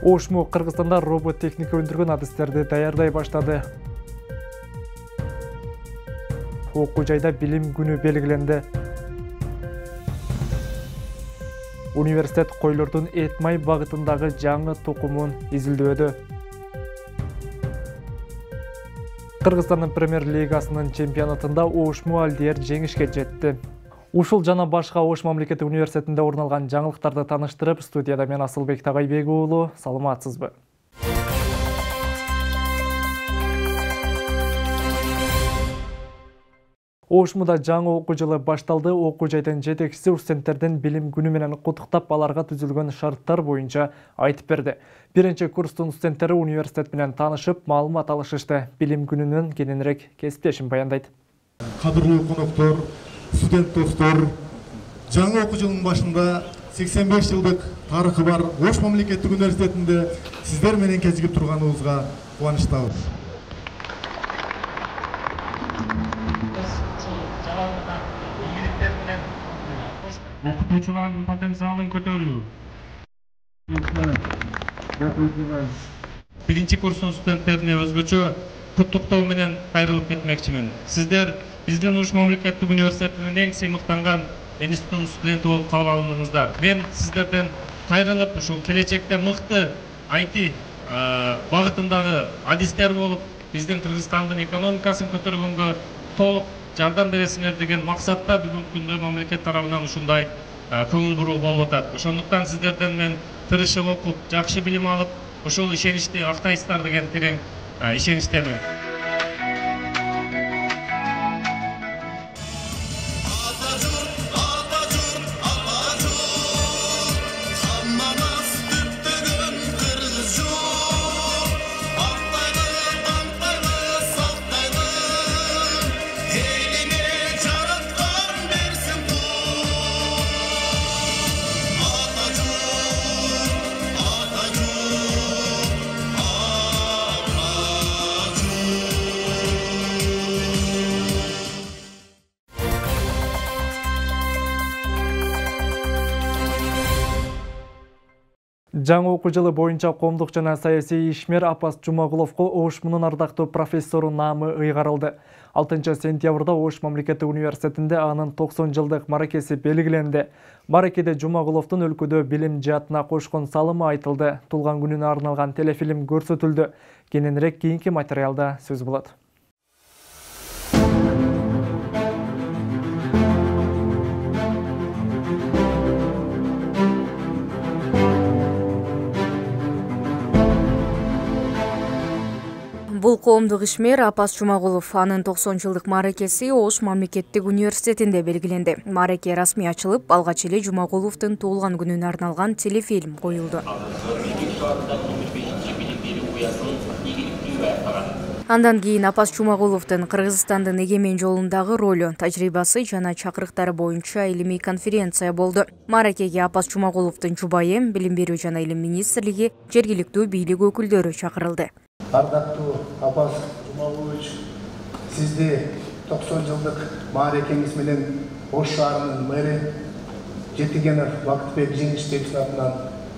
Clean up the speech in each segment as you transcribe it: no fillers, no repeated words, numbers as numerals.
ОШМУ Кыргызстанда робот техника өндүргөн адистерди даярдай баштады. Окуу жайда билим күнү белгиленди. Университет койлордун эт май багытындагы жаңы тукумун изилдөөдө. Кыргызстандын премьер-лигасынын чемпионатында ОШМУ Алдиер жеңишке жетти. Ушул жана башка Ош мамлекеттик университетинде орун алган жаңылыктарды таныштырып, студияда мен Асылбек Тагайбек уулу, саламатсызбы? ОШМУда жаңы окуу жылы башталды. Окуу жайдын жетекчиси студенттердин билим күнү менен куттуктап, аларга түзүлгөн шарттар боюнча айтып берди. Биринчи курстун студенттери университет менен таанышып, маалымат алышышты. Билим күнүнөн кененирээк кесиптешим баяндайт. Кадырлуу коноктор, студент достор, жаңы окуу жылынын башында 85 жылдык тарыхы бар Ош мамлекеттик университетинде сиздер менен кезигип турганыбызга кубанычтабыз. Окутуучулардын потенциалын көтөрүү. Биринчи курстун студенттерине өзгөчө куттуктоо менен кайрылып кетмекчимин. Сиздер биздин Ош мамлекеттик университетинин эң сыймыктанган институтунун студенти болуп кабыл алындыңыздар. Мен сиздерден кайрылып, ушул келечекте мыкты IT багытындагы адистер болуп, биздин Кыргызстандын экономикасын көтөргөнгө толук жардам бересиңер деген максатта бүгүнкү күндө мамлекет тарабынан ушундай көңүл буруу болуп атат. Ошондуктан сиздерден мен тырышып окуп, жакшы билим алып, ушул ишеничти актайсыздар деген терең ишеничтемин. Жаңы окуу жылы боюнча коомдук жана саясий ишмер Апас Жумагуловго ОШМУнун ардактуу профессору наамы ыйгарылды. 6 сентябрда Ош мамлекеттик университетинде анын 90 жылдык маракеси белгиленди. Маракеде Жумагуловдун өлкөдө билим жаатына кошкон салымы айтылды. Туулган күнүнө арналган телефилм көрсөтүлдү. Кененирээк кийинки материалда сөз болот. Бул коомдук ишмер Апас Жумагулов, анын 90 жылдык маракеси Ош мамлекеттик университетинде белгиленди. Мараке расмий ачылып, алгач эле Жумагуловдун туулган күнүнө арналган телефильм коюлду. Андан кийин Апас Жумагуловдун Кыргызстандын эгемен жолундагы ролу, тажрыйбасы жана чакырыктары боюнча илимий конференция болду. Маракеге Апас Жумагуловдун жубайы, билим берүү жана илим министрлиги, жергиликтүү бийлик өкүлдөрү чакырылды. Ардактуу Апас Жумагулович, сизди 90 жылдык мааракеңиз менен Ош шаарынын мэри Жетигенов Бактыбек жеңиштерибиздин атынан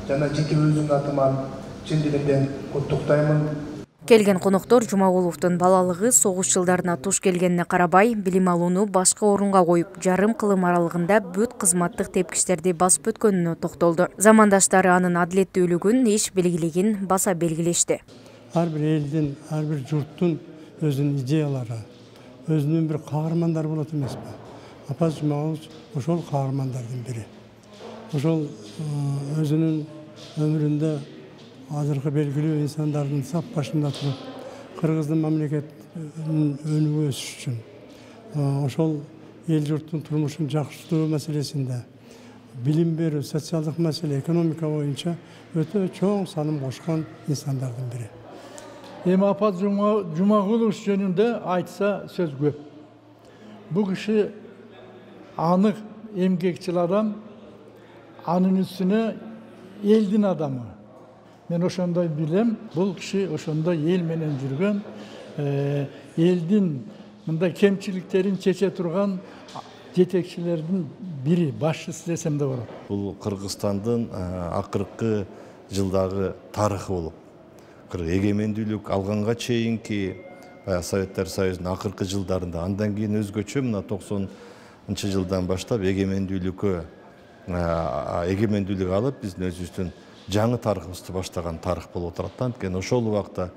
жана жеке өзүмдүн атыман чын дилимден куттуктаймын. Келген коноктор Жумагуловдун балалыгы согуш жылдарына туш келгенине карабай, билим алууну башка орунга коюп, жарым кылым аралыгында бүт кызматтык тепкичтерди басып өткөнүнө токтолду. Замандаштары анын адилеттүүлүгүн, иш белгилигин баса белгилешти. Ар бир элдин, ар бир журттун өзүнүн идеялары, өзүнүн бир каармандары болот эмеспи? Апас Жумагулович ошол каармандардын бири. Ошол өзүнүн өмүрүндө азыркы белгилүү инсандардын сап башында туруп, Кыргыздын мамлекетинин өнүгүү өсүш үчүн, ошол эл журттун турмушун жакшыртуу маселесинде, билим берүү, социалдык маселе, экономика боюнча өтө чоң салым кошкон инсандардын бири. Эми Апас Жумагулов жөнүндө айтса сөз көп. Бул киши анык эмгекчил адам, анын үстүнө элдин адамы. Мен ошондой билем, бул киши ошондой эл менен жүргөн, элдин мындай кемчиликтерин чече турган жетекчилердин бири, башчысы десем де болот. Бул Кыргызстандын акыркы жылдагы тарыхы болуп, эгемендүүлүк алганга чейинки Советтер Союзунун акыркы жылдарында, андан кийин өзгөчө мына 90 жылдан баштап эгемендүүлүк алып, биздин өзүбүздүн жаңы тарыхыбызды баштаган тарых болуп отурат. Анткени ошол убакта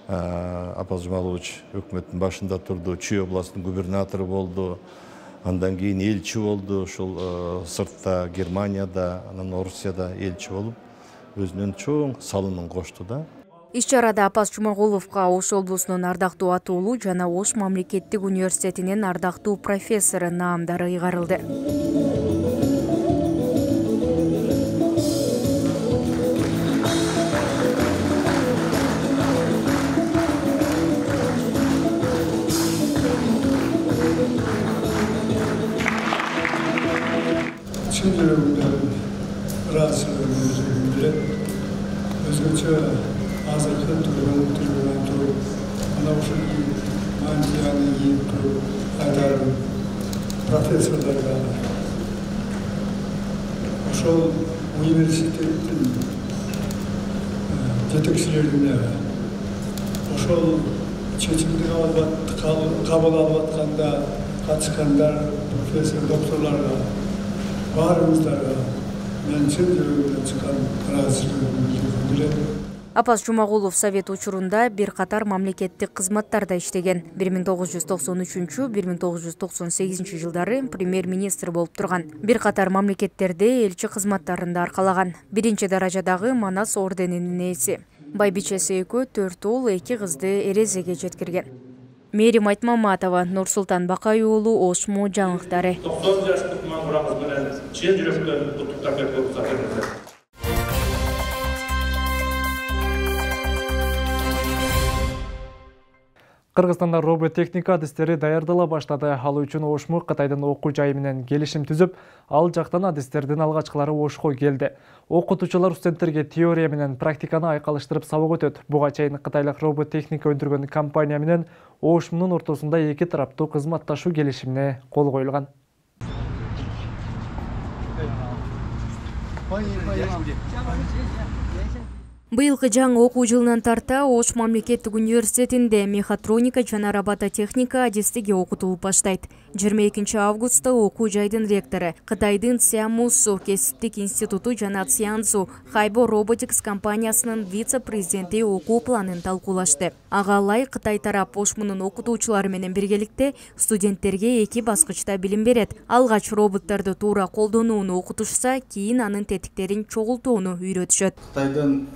Апаз Жумалович өкмөттүн башында турду, Чүй областынын губернатору болду, андан кийин элчи болду, ошол сыртта Германияда, анан Орусияда элчи болуп, өзүнүн чоң салымын кошту да. Иш-чарада Апаз Жумагуловго Ош облусунун ардактуу атуулу жана Ош мамлекеттик университетинин ардактуу профессору наамдары ыйгарылды. Чын жүрөгүмдөн ыраазычылыгымды билдирет. Өзгөчө азыркы түргөнөн туруп, мына ушул мантияны кийип туруп айтарым профессорлорго, ошол университеттин жетекчилерине, ошол чечимди кабыл алып атканда катышкандар профессор докторлорго, баарыңыздарга мен чын жүрөгүмдөн чыккан ыраазычылыгымды билдирет. Апаз Жумагулов совет учурунда бир катар мамлекеттик кызматтарда иштеген. 1993-1998 жылдары премьер-министр болуп турган. Бир катар мамлекеттерде элчи кызматтарында аркалаган. Биринчи даражадагы Манас орденинин ээси. Байбичеси экөө 4 уул, 2 кызды эрезеге жеткирген. Мээрим Айтмаматова, Нурсултан Бакай уулу, Ошмо жаңылыктары. 90 жаштык мамурабыз менен чын жүрөктөн куттуктап кетип Кыргызстанда роботехника адистери даярдала баштады. Ал үчүн Ошму Кытайдын окуу жайы менен келишим түзүп, ал жактан адистердин алгачкылары Ошко келди. Окутуучулар студенттерге теория менен практиканы айкалыштырып сабак өтөт. Буга чейин кытайлык роботехника өндүргөн компания менен Ошмунун ортосунда эки тараптуу кызматташуу келишимине кол коюлган. Быйылкы жаңы окуу жылынан тарта Ош мамлекеттик университетинде мехатроника жана робототехника адистиги окутулуп баштайт. 22 августта окуу жайдын ректору, Кытайдын Циамусу кесиптик институту жана Цианзу Хайбо Robotics компаниясынын вице-президенти окуу планын талкуулашты. Ага ылай Кытай тарап Ошмунун окутуучулары менен биргеликте студенттерге эки баскычта билим берет. Алгач роботторду туура колдонууну окутушса, кийин анын тетиктерин чогултууну үйрөтүшөт. Кытайдын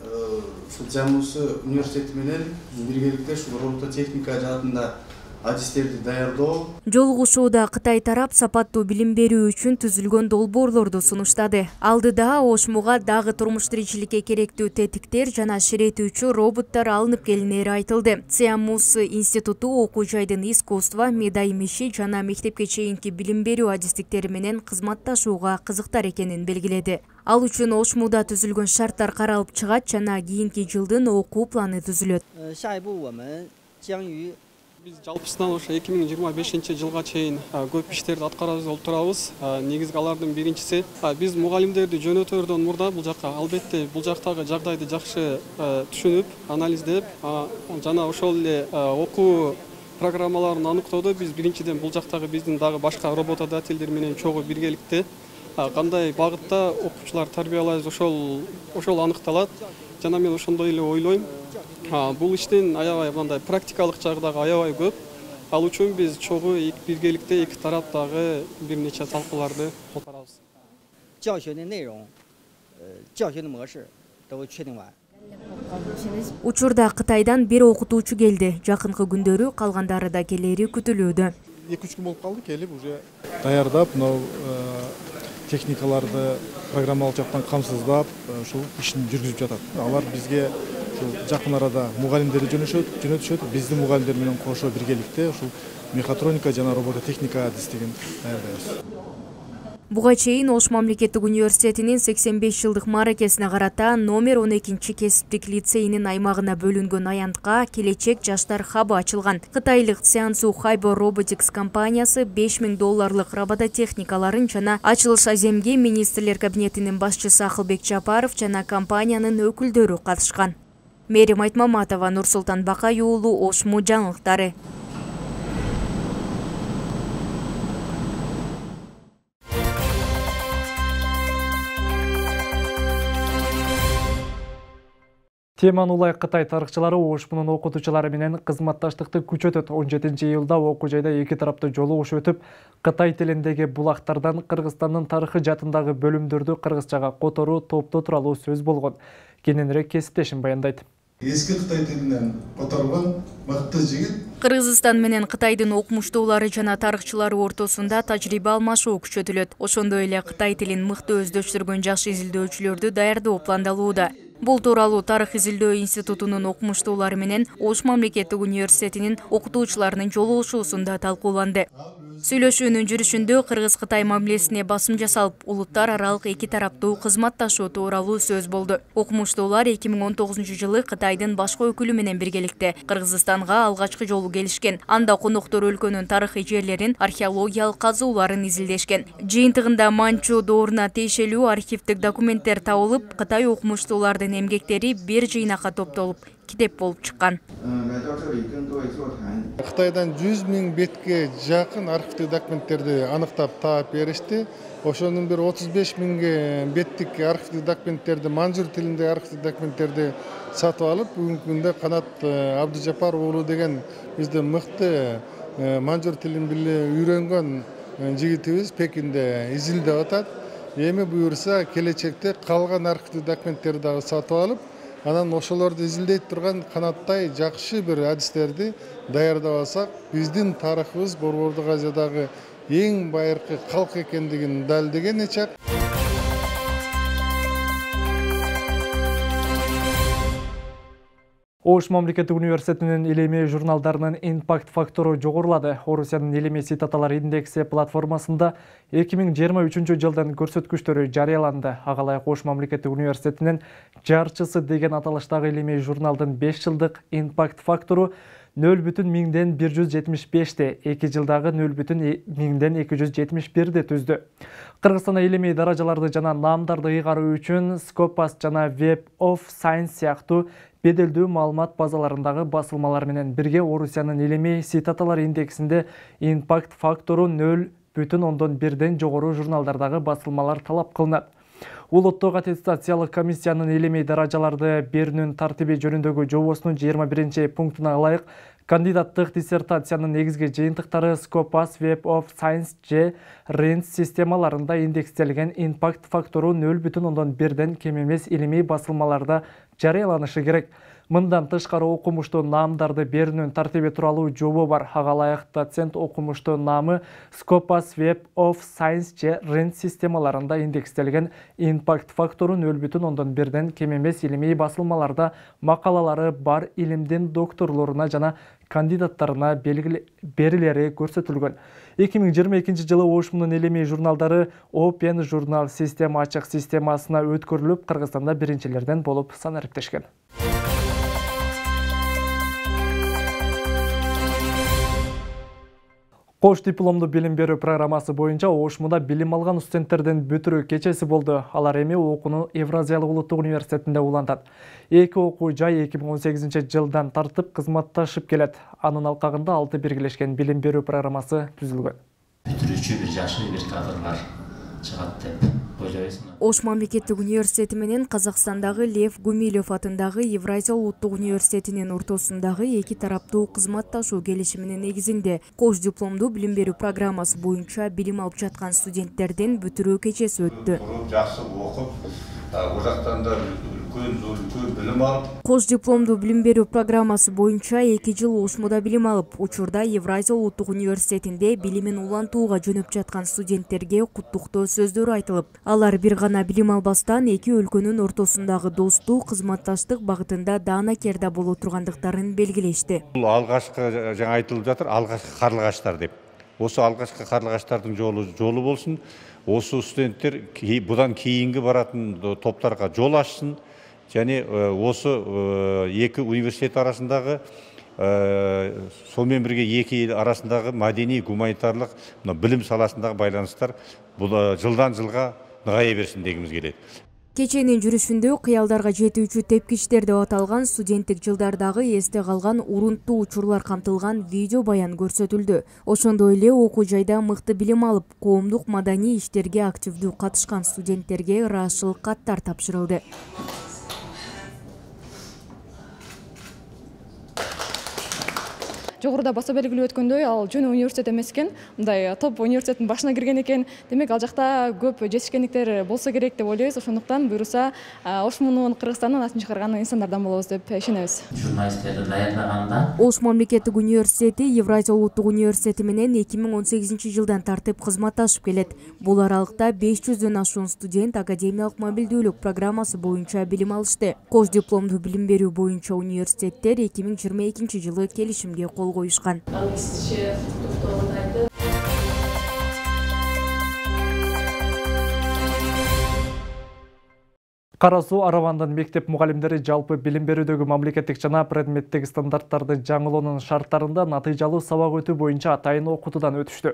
Циамусу университети менен биргеликте ушул робототехника жаатында адистерди даярдоо. Жолугушууда Кытай тарап сапаттуу билим берүү үчүн түзүлгөн долбоорлорду сунуштады. Алдыда Ошмуга дагы турмуш тиричиликке керектүү тетиктер жана ширетүүчү роботтор алынып келинери айтылды. Циамусу институту окуу жайдын искусство, медай иши жана мектепке чейинки билим берүү адистиктери менен кызматташууга кызыктар экенин белгиледи. Ал үчүн Ошмуда түзүлгөн шарттар каралып чыгат жана кийинки жылдын окуу планы түзүлөт. Биз жалпысынан ошо 2025 жылга чейин көп иштерди аткарабыз болуп турабыз. Негизги алардын биринчиси биз мугалимдерди жөнөтөрдөн мурда бул жакка албетте бул жактагы жагдайды жакшы түшүнүп, анализдеп, жана ошол эле окуу программаларын аныктоодо биз биринчиден бул жактагы биздин дагы башка работодательдер менен чогуу биргеликте кандай багытта окуучулар тарбиялайбыз ошол аныкталат. Жана мен ошондой эле ойлойм. Бул иштин аябай мындай практикалык жагы дагы аябай көп. Ал үчүн биз чогуу биргеликте эки тараптагы бир нече талкууларды отурабыз. Учурда Кытайдан бир окутуучу келди. Жакынкы күндөрү калгандары да келери күтүлүүдө. 2-3 күн болуп калды, келип уже даярдап, мынау техникаларды программалык жактан камсыздап, ушул ишин жүргүзүп жатат. Алар бизге жакын арада мугалимдерди жөнөтүшөт, биздин мугалимдер менен кошо биргеликте ушул мехатроника жана робототехника адистигин даярдайбыз. Буга чейин Ош мамлекеттик университетинин 85 жылдык мааракесине карата номер 12 кесиптик лицейинин аймагына бөлүнгөн аянтка келечек жаштар хабы ачылган. Кытайлык Циансу Хайбо Robotics компаниясы $5000 робототехникаларын жана ачылыш аземге министрлер кабинетинин башчысы Акылбек Жапаров жана компаниянын өкүлдөрү катышкан. Мерим Айтмаматова, Нурсултан Бакай уулу, Ошму жаңылыктары. Теман улай Кытай тарыхчылары Ошмунун окутуучулары менен кызматташтыкты күчөтөт. 17 июлда окуу жайда эки тараптуу жолугуш өтүп, Кытай тилиндеги булактардан Кыргызстандын тарыхы жатындагы бөлүмдөрдү кыргызчага которуу, топтоо тууралуу сөз болгон. Кененирээк кесиптешим баяндайт. Эски Кытай тилинен которгон мыкты жигит. Кыргызстан менен Кытайдын окумуштуулары жана тарыхчылары ортосунда тажрыйба алмашуу күчөтүлөт. Ошондой эле Кытай тилин мыкты өздөштүргөн жаш изилдөөчүлөрдү даярдоо пландалууда. Бул тууралуу Тарых изилдөө институтунун окумуштуулары менен Ош мамлекеттик университетинин окутуучуларынын жолугушуусунда талкууланды. Сүйлөшүүнүн жүрүшүндө Кыргыз-Кытай мамилесине басым жасалып, улуттар аралык эки тараптуу кызматташуу тууралуу сөз болду. Окумуштуулар 2019 жылы Кытайдын башкы өкүлү менен биргеликте Кыргызстанга алгачкы жолу келишкен. Анда конуктор өлкөнүн тарыхый жерлерин, археологиялык казууларын изилдешкен. Жыйынтыгында Манчу дооруна тиешелүү архивдик документтер табылып, Кытай окумуштуулардын эмгектери бир жыйнакка топтолуп, китеп болуп чыккан. Кытайдан 100 000 бетке жакын архивдик документтерди аныктап таап беришти. Ошонун бир 35 000 беттик архивдик документтерди, манжур тилиндеги архивдик документтерди сатып алып, бүгүнкү күндө Канат Абдыжапар уулу деген биздин мыкты манжур тилин биле үйрөнгөн жигитибиз Пекинде изилдеп атат. Эми буюрса келечекте калган архивдик документтерди дагы сатып алып, анан ошолорду изилдей турган Канаттай жакшы бир адистерди даярдап алсак, биздин тарыхыбыз Борбордук Азиядагы эң байыркы калк экендигин далилдеген чак. Ош мамлекеттик университетинин илимий журналдарынын импакт фактору жогорулады. Орусиянын илимий цитаталар индекси платформасында 2023 жылдын көрсөткүчтөрү жарыяланды. Ага ылайык Ош мамлекеттик университетинин жарчысы деген аталыштагы илимий журналдын 5 жылдык импакт фактору 0,175 2 жылдагы 0,271 түздү. Кыргызстанда илимий даражаларды жана наамдарды ыйгаруу үчүн Scopus жана Web of Science сыяктуу беделдүү маалымат базаларындагы басылмалар менен бирге Орусиянын илимий цитаталар индексинде импакт фактору 0,1ден жогору журналдардагы басылмалар талап кылынат. Улуттук аттестациялык комиссиянын илимий даражаларды берүүнүн тартиби жөнүндөгү жобосунун 21 пунктуна ылайык кандидаттык диссертациянын негизги жыйынтыктары Scopus Web of Science же RENS системаларында индекстелген импакт фактору 0,1ден кем эмес илимий басылмаларда жарыяланышы керек. Мындан тышкары окумуштуу наамдарды берүүнүн тартиби тууралуу жобо бар. Ага ылайык доцент окумуштуу наамы Scopus Web of Science же RENS системаларында индекстелген импакт фактору 0,1ден кем эмес илимий басылмаларда макалалары бар илимдин докторлоруна жана кандидаттарына берилери көрсөтүлгөн. 2022 жылы Ошмунун илимий журналдары Open журнал система ачык системасына өткөрүлүп, Кыргызстанда биринчилерден болуп санариптешкен. Кош дипломду билим берүү программасы боюнча Ошмуда билим алган студенттердин бүтүрүү кечеси болду. Алар эми окууну Евразиялык улуттук университетинде улантат. Эки окуу жай 2018 жылдан тартып кызматташып келет. Анын алкагында 6 биргелешкен билим берүү программасы түзүлгөн. Бүтүрүүчү бир жашы бир кадрлар чыгат деп ойлойбуз. Ош мамлекеттик университети менен Казакстандагы Лев Гумилев атындагы Евразия улуттук университетинин ортосундагы эки тараптуу кызматташуу келишиминин негизинде кош дипломдуу билим берүү программасы боюнча билим алып жаткан студенттердин бүтүрүү кечеси өттү. Жакшы окуп, бул жактан да үлкөн билим алып. Кош дипломдуу билим берүү программасы боюнча 2 жыл Ошмуда билим алып, учурда Евразия улуттук университетинде билимин улантууга жөнөп жаткан студенттерге куттуктоо сөздөр айтылып, алар бир гана билим албастан эки өлкөнүн ортосундагы достук, кызматташтык багытында даанакерде боло тургандыктарын белгилешти. Бул алгачкы жаңа айтылып жатыр, алгачкы карлыгаштар деп. Осы алгачкы карлыгаштардын жолу болсун. осы студенттер бұдан кейінгі баратын топтарға жол ашсын, және осы екі университет арасындағы сонымен бірге екі ел арасындағы мәдени гуманитарлық білім саласындағы байланыстар жылдан жылға нығая берсін дегіміз келеді. Кеченин жүрүшүндө кыялдарга жетүүчү тепкичтер деп аталган студенттик жылдардагы эсте калган урунттуу учурлар камтылган видео баян көрсөтүлдү. Ошондой эле окуу жайда мыкты билим алып, коомдук маданий иштерге активдүү катышкан студенттерге ыраазычылык каттар тапшырылды. Жогоруда баса белгилүү өткөндөй, ал жөн университет эмес экен, мындай топ университеттин башына кирген экен. Демек, ал жакта көп жетишкендиктер болсо керек деп ойлойбуз. Ошондуктан буюрса, Ошмунун Кыргызстандын атын чыгарган инсандардан болобуз деп ишенебиз. Журналисттерди даярдаганда Ош мамлекеттик университети Евразия улуттук университети менен 2018-жылдан тартып кызматташып келет. Бул аралыкта 500дөн ашуун студент академиялык мобилдүүлүк программасы боюнча билим алышты. Кош дипломдуу билим берүү боюнча университеттер 2022-жылы келишимге кол коюшкан. Кара Суу Аравандын мектеп мугалимдери жалпы билим берүүдөгү мамлекеттик жана предметтик стандарттарды жаңылоонун шарттарында натыйжалуу сабак өтүү боюнча атайын окутуудан өтүштү.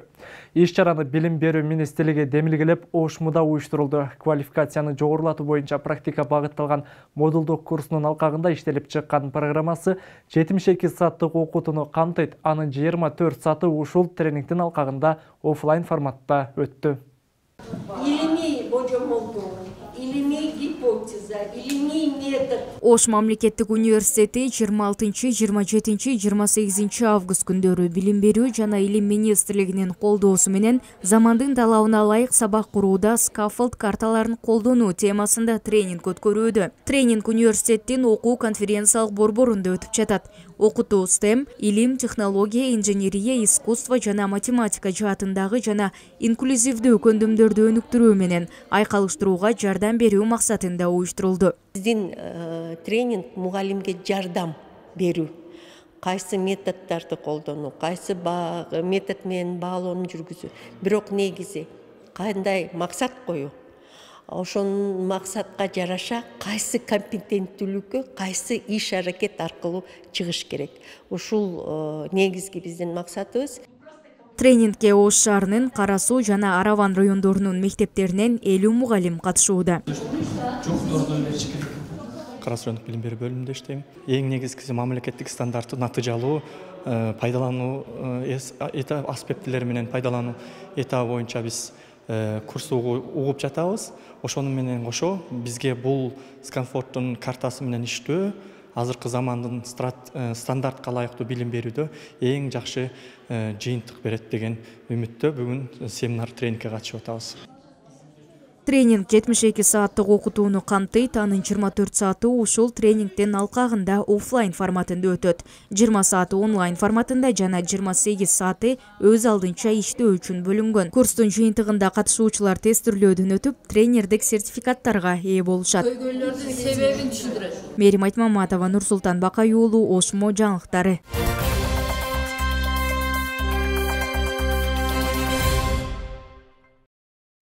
Иш-чараны билим берүү министрлиги демилгелеп, Ошмуда уюштурулду. Квалификацияны жогорулатуу боюнча практика багытталган модулдук курсунун алкагында иштелип чыккан программасы 72 сааттык окутууну камтыйт. Анын 24 сааты ушул тренингдин алкагында офлайн форматта өттү. Илимий божомолдуу, илимий гипотеза, илимий метод. Ош мамлекеттик университети 26, 27, 28 август күндөрү билим берүү жана илим министрлигинин колдоосу менен замандын талабына ылайык сабак курууда скаффолд карталарын колдонуу темасында тренинг өткөрүүдө. Тренинг университеттин окуу конференциялык борборунда өтүп жатат. Окутуу STEM, илим, технология, инженерия, искусство жана математика жаатындагы жана инклюзивдүү көндүмдөрдү өнүктүрүү менен айкалыштырууга жардам берүү максатында уюштурулду. Биздин тренинг мугалимге жардам берүү. Кайсы методдорду колдонуу, кайсы метод менен баалоону жүргүзүү. Бирок негизи кандай максат коюу. Ошонун максатка жараша кайсы компетенттүүлүккө, кайсы иш аракет аркылуу чыгыш керек. Ушул негизги биздин максатыбыз. Тренингке Ош шаарынын Кара Суу жана Араван райондорунун мектептеринен 50 мугалим катышууда. Кара Суу райондук билим берүү бөлүмүндө иштейм. Эң негизгиси мамлекеттик стандартты натыйжалуу пайдалануу аспектилери менен пайдалануу этабы боюнча биз курсту угуп жатабыз. Ошону менен кошо бизге бул скаффолддун картасы менен иштөө азыркы замандын стандартка ылайыктуу билим берүүдө эң жакшы жыйынтык берет деген үмүттө бүгүн семинар тренингке катышып атабыз. Тренинг 72 сааттык окутууну камтыйт, анын 24 сааты ушул тренингдин алкагында офлайн форматында өтөт. 20 сааты онлайн форматында жана 28 сааты өз алдынча иштөө үчүн бөлүнгөн. Курстун жыйынтыгында катышуучулар тестирлөөдөн өтүп, тренердик сертификаттарга ээ болушат. Көйгөйлөрдүн себебин түшүндүрөт. Мерим Айтмаматова, Нурсултан Бакай уулу, Ошмо жаңылыктары.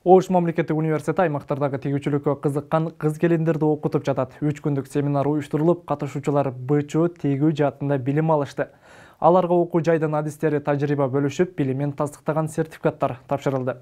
Ош мамлекеттик университети аймактардагы тегүүчүлүккө кызыккан кыз келиндерди окутуп жатат. 3 күндүк семинар уюштурулуп, катышуучулар БЧО тегүү жаатында билим алышты. Аларга окуу жайдын адистери тажрыйба бөлүшүп, билимин тастыктаган сертификаттар тапшырылды.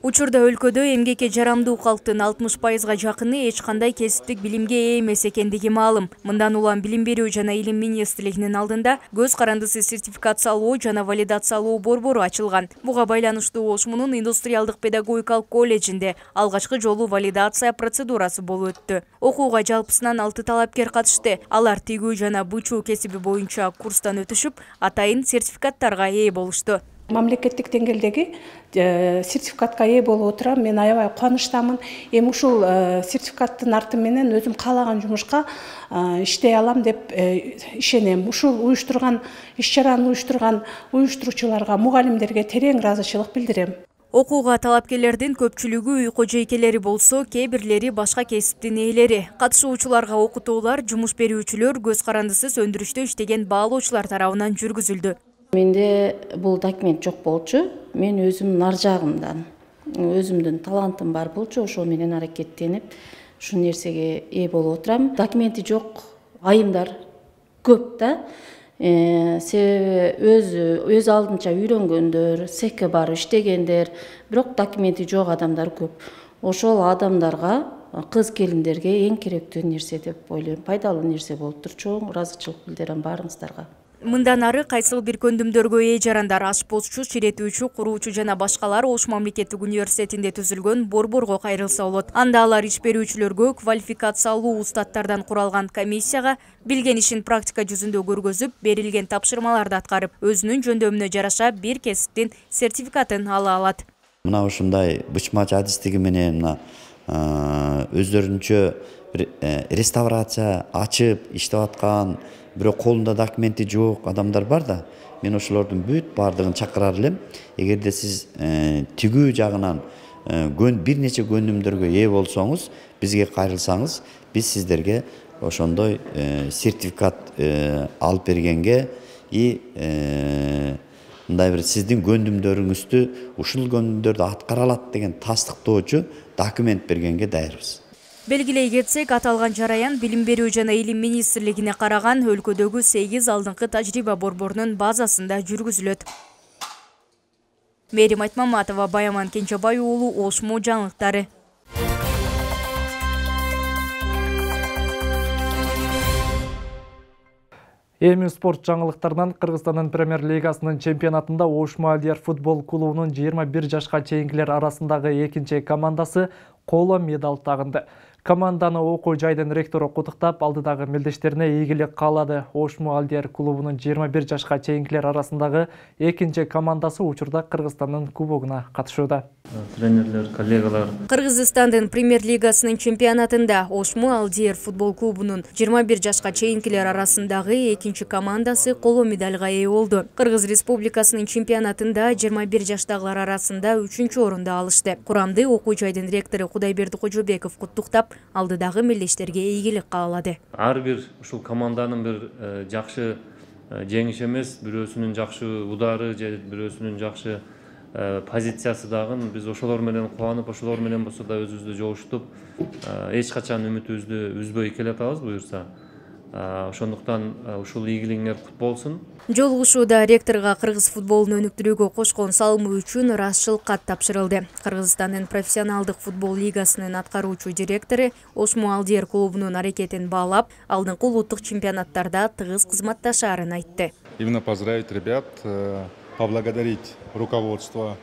Учурда өлкөдө эмгекке жарамдуу калктын 60%га жакыны эч кандай кесиптик билимге ээ эмес экендиги маалым. Мындан улам билим берүү жана илим министрлигинин алдында көз карандысы сертификациялоо жана валидациялоо борбору ачылган. Буга байланыштуу Ошмунун индустриалдык педагогикалык колледжинде алгачкы жолу валидация процедурасы болуп өттү. Окууга жалпысынан 6 талапкер катышты. Алар тигүү жана бычуу кесиби боюнча курстан өтүшүп, атайын сертификаттарга ээ болушту. Мамлекеттик деңгээлдеги сертификатка ээ болуп отурам. Мен аябай кубанычтамын. Эми ушул сертификаттын арты менен өзүм каалаган жумушка иштей алам деп ишенем. Ушул уюштурган иш-чараны уюштурган уюштуруучуларга, мугалимдерге терең ыраазычылык билдирем. Окууга талапкерлердин көпчүлүгү үй кожойкелери болсо, кээ бирлери башка кесиптин ээлери. Катышуучуларга окутуулар жумуш берүүчүлөр, көз карандысыз өндүрүштө иштеген баалоочулар тарабынан жүргүзүлдү. Менде бул документ жок болчу. Мен өзүм нар жагымдан өзүмдүн талантым бар болчу, ошол менен аракеттенип ушул нерсеге ээ болуп отурам. Документи жок айымдар көп да. Себеби өз алдынча үйрөнгөндөр, секи бар иштегендер, бирок документи жок адамдар көп. Ошол адамдарга, кыз келиндерге эң керектүү нерсе деп ойлойм. Пайдалуу нерсе болуптур. Чоң ыраазычылык билдирем баарыңыздарга. Мындан ары кайсыл бир көндүмдөргө ээ жарандар, ашпозчу, чиретүүчү, куруучу жана башкалар Ош мамлекеттик университетинде түзүлгөн борборго кайрылса болот. Анда алар иш берүүчүлөргө квалификациялуу устаттардан куралган комиссияга билген ишин практика жүзүндө көргөзүп, берилген тапшырмаларды аткарып, өзүнүн жөндөмүнө жараша бир кесиптин сертификатын ала алат. Мына ушундай бычмач адистиги менен мына өздөрүнчө реставрация ачып иштеп аткан, бирок колунда документи жок адамдар бар да. Мен ошолордун бүт бардыгын чакырар элем. Эгерде сиз тигүү жагынан бир нече көндүмдөргө ээ болсоңуз, бизге кайрылсаңыз, биз сиздерге ошондой сертификат алып бергенге мындай бир сиздин көндүмдөрүңүздү ушул көндүмдөрдү аткара алат деген тастыктоочу документ бергенге даярбыз. Белгилей кетсек, аталган жараян Билим берүү жана Илим министрлигине караган өлкөдөгү 8 алдыңкы тажрыйба борборунун базасында жүргүзүлөт. Мерим Айтмаматова, Баяман Кенчебай уулу, Ошмо жаңылыктары. Эми спорт жаңылыктарынан Кыргызстандын премьер лигасынын чемпионатында Ошмо Алдияр футбол клубунун 21 жашка чейинкилер арасындагы экинчи командасы коло медаль тагынды. Команданы окуу жайдын ректору куттуктап, алдыдагы мелдештерине ийгилик каалады. Ошмо Алдияр клубунун 21 жашка чейинкилер арасындагы экинчи командасы учурда Кыргызстандын кубогуна катышууда. Тренерлер, коллегалар. Кыргызстандын премьер лигасынын чемпионатында Ошмо Алдияр футбол клубунун 21 жашка чейинкилер арасындагы экинчи командасы коло медальга ээ болду. Кыргыз Республикасынын чемпионатында 21 жаштагылар арасында 3-чү орунду алышты. Курамды окуу жайдын ректору Кудайберди Кожобеков куттуктап, алдыдагы мелдештерге ийгилик каалады. Ар бир ушул команданын бир жакшы жеңиш эмес, бирөөсүнүн жакшы удары же бирөөсүнүн жакшы позициясы дагы биз ошолор менен кубанып, ошолор менен болсо да өзүбүздү жолуштуп, эч качан үмүтүбүздү үзбөй келе атабыз буюрса. Ошондуктан ушул ийгилигиңер кут болсун. Жолугушууда ректорго кыргыз футболун өнүктүрүүгө кошкон салымы үчүн ырашчыл кат тапшырылды. Кыргызстандын профессионалдык футбол лигасынын аткаруучу директору Ошмо Алдияр клубунун аракетин баалап, алдыңкы улуттук чемпионаттарда тыгыз кызматташаарын айтты. Именно поздравить ребят, поблагодарить руководство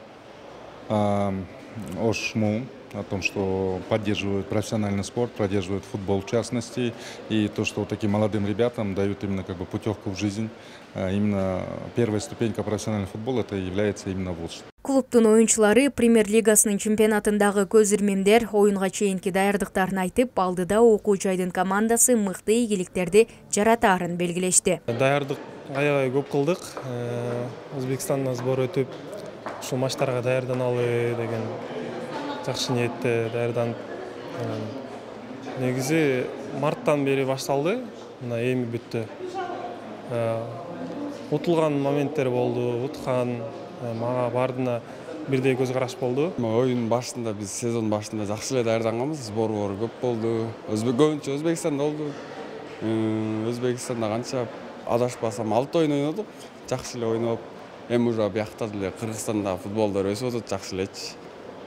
Ошмо о том, что поддерживают профессиональный спорт, поддерживают футбол в частности, и то, что таким молодым ребятам дают именно путевку в жизнь. Именно первая ступенька профессионального футбола это является именно вуз. Клубтун оюнчулары премьер лигасынын чемпионатындагы көз ирмемдер, оюнга чейинки даярдыктарын айтып, алдыда окуу жайдын командасы мыкты ийгиликтерди жаратаарын белгилешти. Даярдык аябай көп кылдык. Өзбекстандан сбор өтүп, ушул матчтарга даярданалы деген жакшы ниетте даярданып. Негизи марттан бери башталды. Мына эми бүттү. Утулган моменттер болду, уткан, мага бардына бирдей көз караш болду. Оюн башында биз сезон башында жакшы эле даярданганбыз, сборлор көп болду. Көбүнчө Өзбекстанда болду. Өзбекстанда канча адашпасам 6 оюн ойнодук, жакшы эле ойноп, эми уже биякта деле Кыргызстанда футболдор өсүп атат жакшы элечи.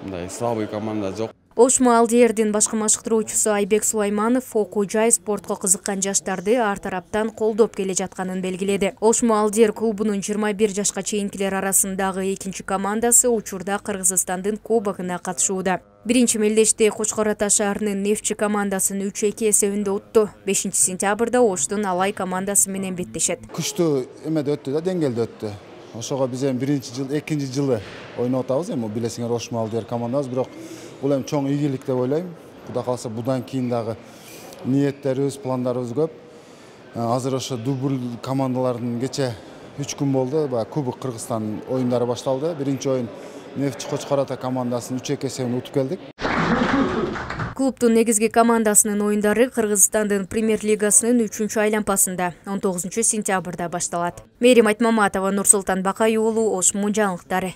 Мындай слабый команда жок. Ошмо Алдиярдын башкы машыктыруучусу Айбек Сулайманов окуу жай спортко кызыккан жаштарды ар тараптан колдоп келе жатканын белгиледи. Ошмо Алдияр клубунун 21 жашка чейинкилер арасындагы экинчи командасы учурда Кыргызстандын кубогуна катышууда. Биринчи мелдеште Кочкор Ата шаарынын Нефтчи командасын 3-2 эсебинде утту. 5-сентябрда Оштун Алай командасы менен беттешет. Күчтүү эмеде өттү да, деңгээлде өттү. Ошого биз эми биринчи жыл, экинчи жылы ойноп атабыз, эми билесиңер Ошмо Алдияр командабыз, бирок бул эми чоң ийгилик деп ойлойм. Кудай кааласа будан кийин дагы ниеттерибиз, пландарыбыз көп. Азыр ошо дубль командалардын кече 3 күн болду. Кубок Кыргызстан оюндары башталды. Биринчи оюн Нефтчи Кочкор Ата командасын 3-2 эсебинде утуп келдик. Клубтун негизги командасынын оюндары Кыргызстандын премьер лигасынын 3-чү айланпасында 19-сентябрда башталат. Мерим Айтмаматова, Нурсултан Бакай уулу, Ошмо жаңылыктары.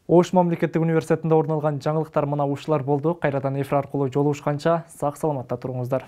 Ош мамлекеттик университетинде орун алган жаңылыктар мына ушулар болду. Кайрадан эфир аркылуу жолугушканча сак саламатта туруңуздар.